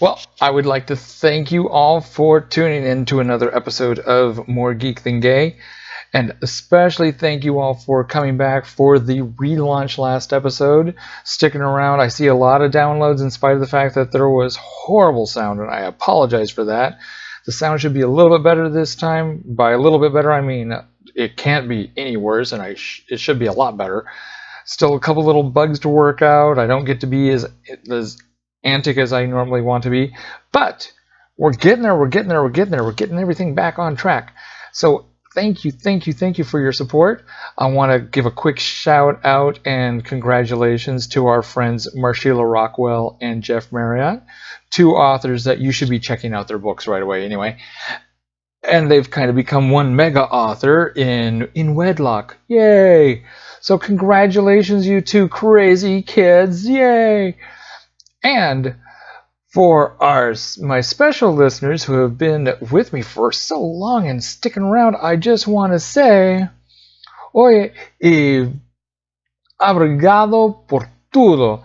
Well, I would like to thank you all for tuning in to another episode of More Geek Than Gay, and especially thank you all for coming back for the relaunch last episode, sticking around. I see a lot of downloads in spite of the fact that there was horrible sound, and I apologize for that. The sound should be a little bit better this time. By a little bit better, I mean it can't be any worse, and it should be a lot better. Still a couple little bugs to work out. I don't get to be as antic as I normally want to be, but we're getting there. We're getting everything back on track. So thank you for your support. I want to give a quick shout out and congratulations to our friends Marshiela, Rockwell, and Jeff Marriotte, two authors that you should be checking out their books right away anyway. And they've kind of become one mega author in wedlock. Yay! So congratulations, you two crazy kids. Yay! And for my special listeners who have been with me for so long and sticking around, I just want to say, oye, obrigado por todo.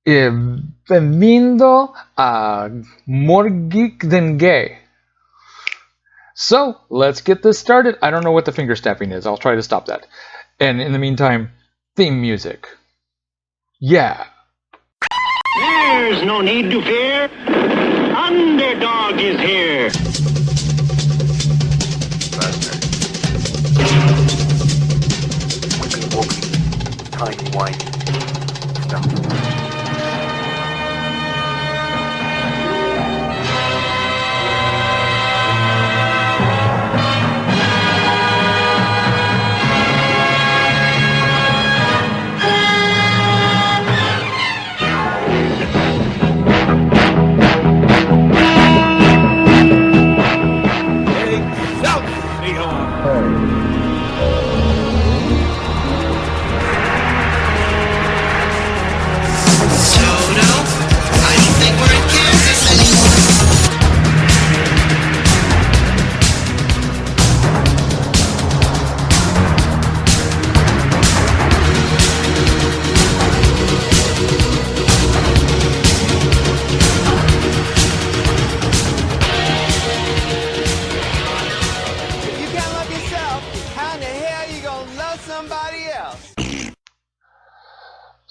Bem-vindo a More Geek Than Gay. So, let's get this started. I don't know what the finger snapping is. I'll try to stop that. And in the meantime, theme music. Yeah. There's no need to fear. Underdog is here. Bastard. Whoopie, tiny whiny stuff.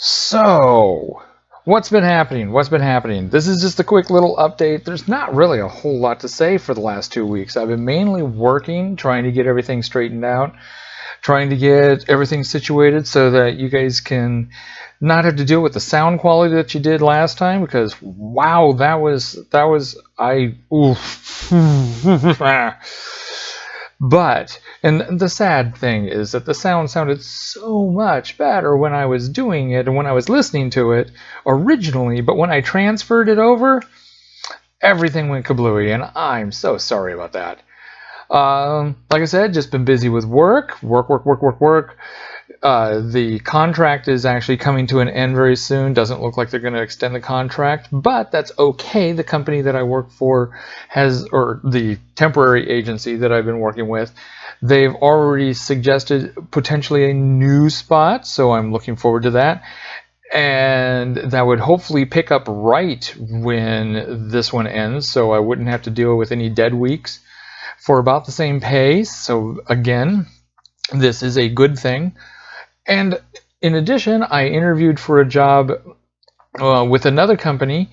So, what's been happening? This is just a quick little update. There's not really a whole lot to say for the last 2 weeks. I've been mainly working, trying to get everything straightened out, trying to get everything situated so that you guys can not have to deal with the sound quality that you did last time, because wow, But, and the sad thing is that the sound sounded so much better when I was doing it and when I was listening to it originally, but when I transferred it over, everything went kablooey, and I'm so sorry about that. Like I said, just been busy with work. The contract is actually coming to an end very soon. Doesn't look like they're going to extend the contract, but that's okay. The company that I work for or the temporary agency that I've been working with, they've already suggested potentially a new spot, so I'm looking forward to that. And that would hopefully pick up right when this one ends, so I wouldn't have to deal with any dead weeks for about the same pay. So again, this is a good thing. And in addition, I interviewed for a job with another company,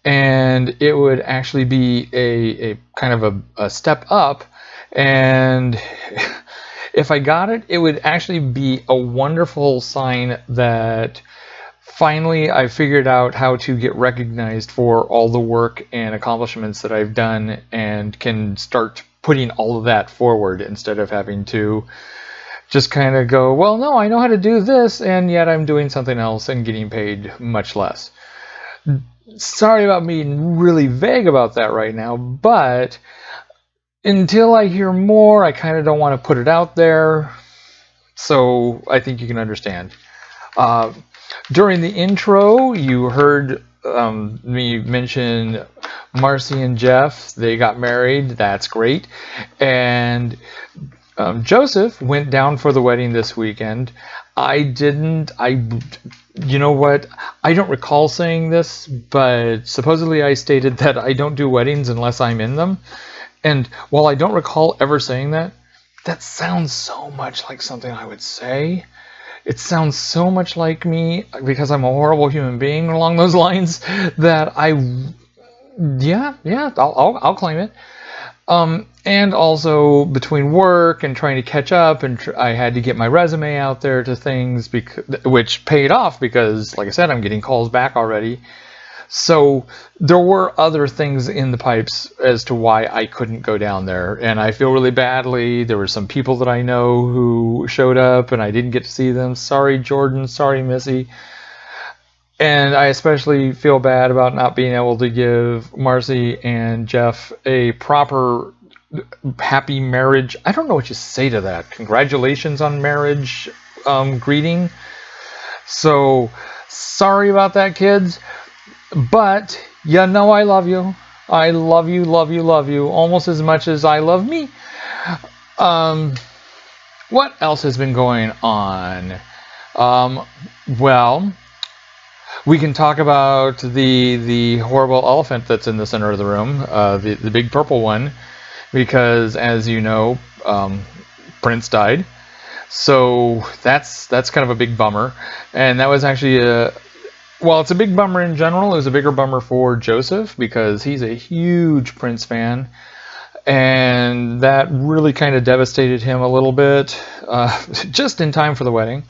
and it would actually be a kind of a step up. And if I got it, it would actually be a wonderful sign that finally I figured out how to get recognized for all the work and accomplishments that I've done, and can start putting all of that forward instead of having to just kind of go, well, no, I know how to do this, and yet I'm doing something else and getting paid much less. Sorry about being really vague about that right now, but until I hear more, I kind of don't want to put it out there, so I think you can understand. During the intro, you heard me mention Marcy and Jeff. They got married. That's great. And Joseph went down for the wedding this weekend. I didn't. You know what? I don't recall saying this, but supposedly I stated that I don't do weddings unless I'm in them. And while I don't recall ever saying that, that sounds so much like something I would say. It sounds so much like me because I'm a horrible human being along those lines that I'll claim it. And also between work and trying to catch up, and I had to get my resume out there to things, which paid off because, like I said, I'm getting calls back already. So there were other things in the pipes as to why I couldn't go down there, and I feel really badly. There were some people that I know who showed up, and I didn't get to see them. Sorry, Jordan. Sorry, Missy. And I especially feel bad about not being able to give Marcy and Jeff a proper happy marriage. I don't know what you say to that. Congratulations on marriage greeting. So sorry about that, kids. But you know I love you. I love you, love you, love you almost as much as I love me. What else has been going on? Well, we can talk about the horrible elephant that's in the center of the room, the big purple one, because as you know, Prince died. So that's kind of a big bummer, and that was actually it's a big bummer in general. It was a bigger bummer for Joseph because he's a huge Prince fan, and that really kind of devastated him a little bit, just in time for the wedding.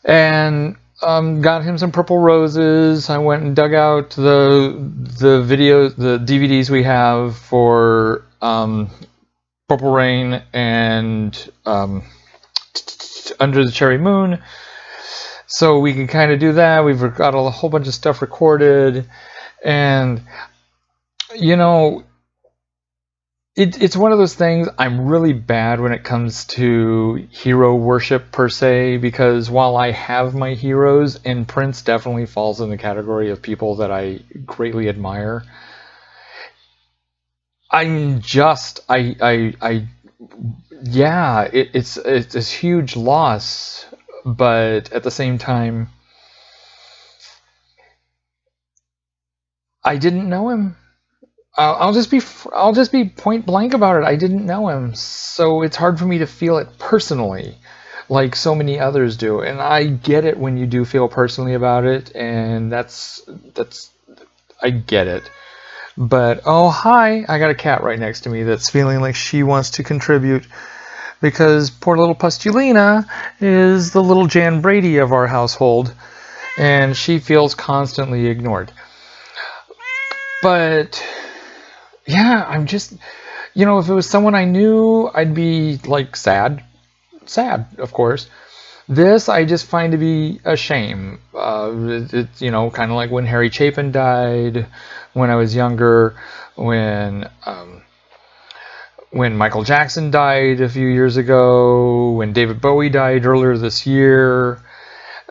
And got him some purple roses. I went and dug out the DVDs we have for Purple Rain and Under the Cherry Moon, so we can kind of do that. We've got a whole bunch of stuff recorded, and you know, it's one of those things. I'm really bad when it comes to hero worship per se, because while I have my heroes, and Prince definitely falls in the category of people that I greatly admire, it's a huge loss, but at the same time, I didn't know him. I'll just be point blank about it. I didn't know him, so it's hard for me to feel it personally, like so many others do. And I get it when you do feel personally about it, and I get it. But oh hi, I got a cat right next to me that's feeling like she wants to contribute, because poor little Pustulina is the little Jan Brady of our household, and she feels constantly ignored. But yeah, I'm just, if it was someone I knew, I'd be like sad, of course. This I just find to be a shame. It's kind of like when Harry Chapin died when I was younger, when Michael Jackson died a few years ago, when David Bowie died earlier this year.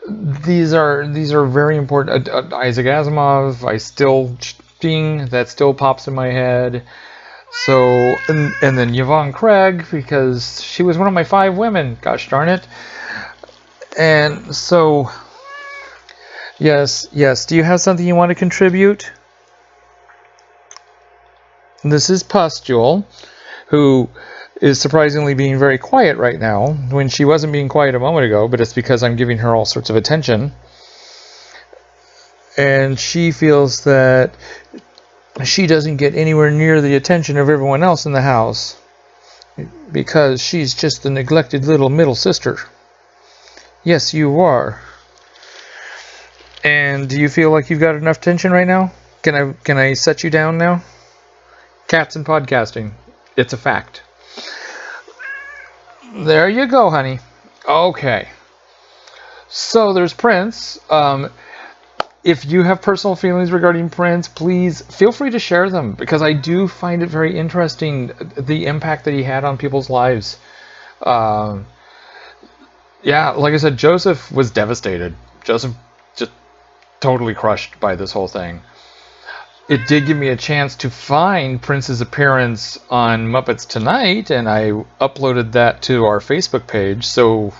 These are very important. Isaac Asimov, that still pops in my head. So, and then Yvonne Craig, because she was one of my 5 women. Gosh darn it. And so, yes. Do you have something you want to contribute? This is Pustule, who is surprisingly being very quiet right now, when she wasn't being quiet a moment ago, but it's because I'm giving her all sorts of attention. And she feels that she doesn't get anywhere near the attention of everyone else in the house because she's just the neglected little middle sister. Yes, you are. And do you feel like you've got enough attention right now? Can I set you down now? Cats and podcasting. It's a fact. There you go, honey. Okay. So there's Prince. If you have personal feelings regarding Prince, please feel free to share them, because I do find it very interesting, the impact that he had on people's lives. Like I said, Joseph was devastated. Joseph just totally crushed by this whole thing. It did give me a chance to find Prince's appearance on Muppets Tonight, and I uploaded that to our Facebook page. So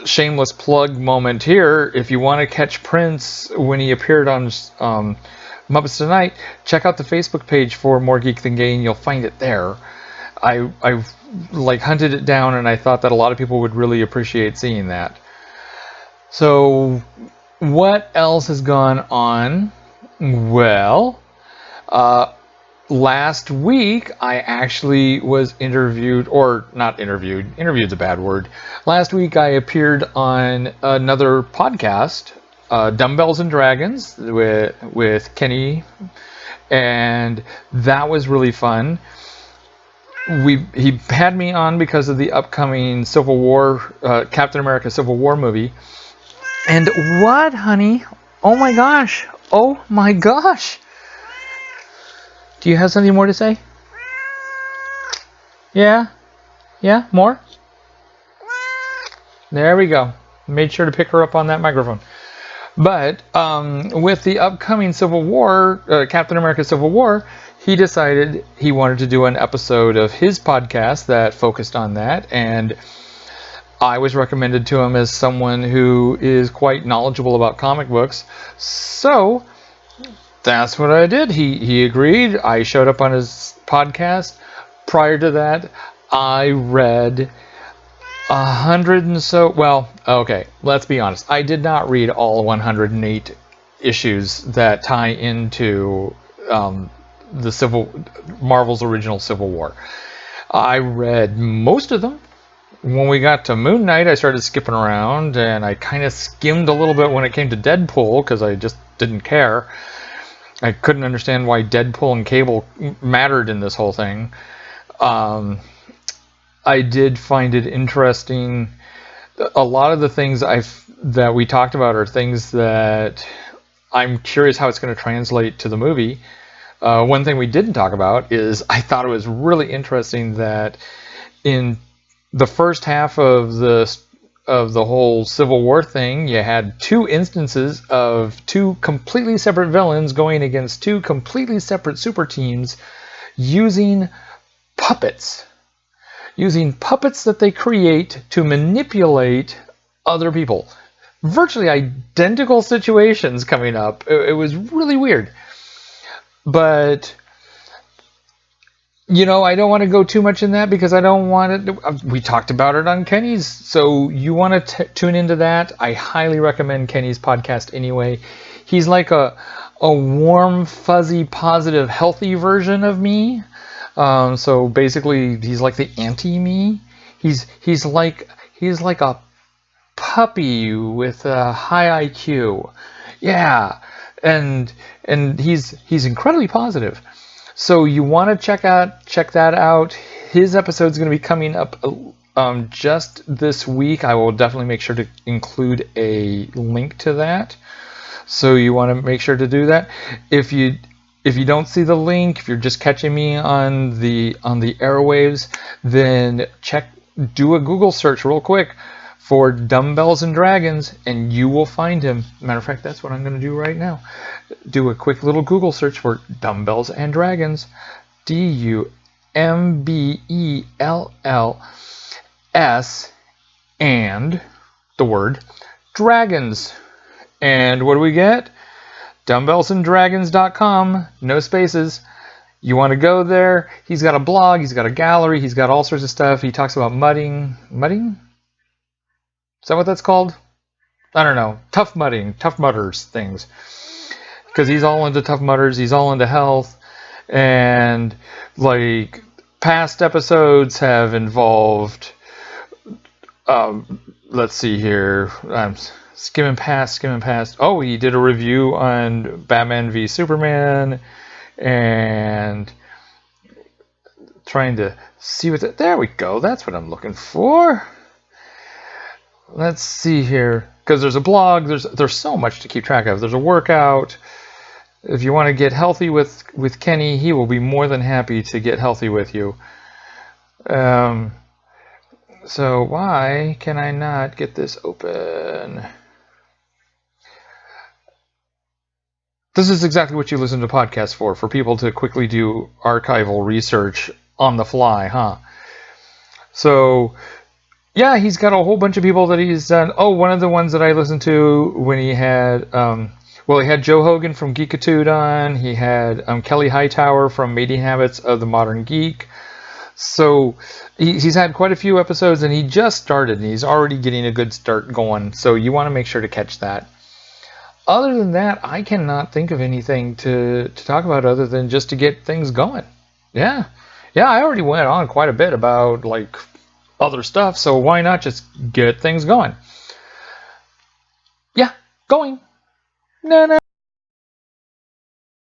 shameless plug moment here. If you want to catch Prince when he appeared on Muppets Tonight, check out the Facebook page for More Geek Than Gay, and you'll find it there. I like hunted it down, and I thought that a lot of people would really appreciate seeing that. So, what else has gone on? Well, last week I actually was interviewed, or not interviewed. Interviewed's a bad word. Last week I appeared on another podcast, Dumbbells and Dragons, with Kenny, and that was really fun. He had me on because of the upcoming Civil War, Captain America Civil War movie. And what, honey? Oh my gosh! Oh my gosh! Do you have something more to say? Yeah? Yeah? More? There we go. Made sure to pick her up on that microphone. But with the upcoming Civil War, Captain America Civil War, he decided he wanted to do an episode of his podcast that focused on that, and I was recommended to him as someone who is quite knowledgeable about comic books. So that's what I did. He agreed. I showed up on his podcast. Prior to that, I read 100 and so... Well, okay, let's be honest. I did not read all 108 issues that tie into Marvel's original Civil War. I read most of them. When we got to Moon Knight, I started skipping around, and I kind of skimmed a little bit when it came to Deadpool, because I just didn't care. I couldn't understand why Deadpool and Cable mattered in this whole thing. I did find it interesting. A lot of the things that we talked about are things that I'm curious how it's going to translate to the movie. One thing we didn't talk about is I thought it was really interesting that in the first half of the whole Civil War thing, you had two instances of two completely separate villains going against two completely separate super teams using puppets. Using puppets that they create to manipulate other people. Virtually identical situations coming up. It was really weird. But, you know, I don't want to go too much in that because I don't want it. We talked about it on Kenny's, so you want to tune into that. I highly recommend Kenny's podcast anyway. He's like a warm, fuzzy, positive, healthy version of me. So basically, he's like the anti-me. He's like a puppy with a high IQ. Yeah, and he's incredibly positive. So you want to check that out. His episode's going to be coming up just this week. I will definitely make sure to include a link to that. So you want to make sure to do that. If you don't see the link, if you're just catching me on the airwaves, then do a Google search real quick for Dumbbells and Dragons, and you will find him. Matter of fact, that's what I'm going to do right now. Do a quick little Google search for Dumbbells and Dragons. DUMBELLS and the word dragons. And what do we get? Dumbbellsanddragons.com, no spaces. You want to go there. He's got a blog, he's got a gallery, he's got all sorts of stuff. He talks about mudding. Mudding? Is that what that's called? I don't know. Tough mudders things. Because he's all into tough mudders, he's all into health. And like past episodes have involved, let's see here. I'm skimming past. Oh, he did a review on Batman v Superman, and trying to see what there we go. That's what I'm looking for. Let's see here, because there's a blog. There's so much to keep track of. There's a workout. If you want to get healthy with Kenny, he will be more than happy to get healthy with you. So why can I not get this open? This is exactly what you listen to podcasts for people to quickly do archival research on the fly, huh? So Yeah, he's got a whole bunch of people that he's done. Oh, one of the ones that I listened to when he had, well, he had Joe Hogan from Geekitude on. He had Kelly Hightower from Mating Habits of the Modern Geek. So he's had quite a few episodes, and he just started, and he's already getting a good start going. So you want to make sure to catch that. Other than that, I cannot think of anything to talk about other than just to get things going. Yeah. Yeah, I already went on quite a bit about, like, other stuff, so why not just get things going? Yeah, going. No, no.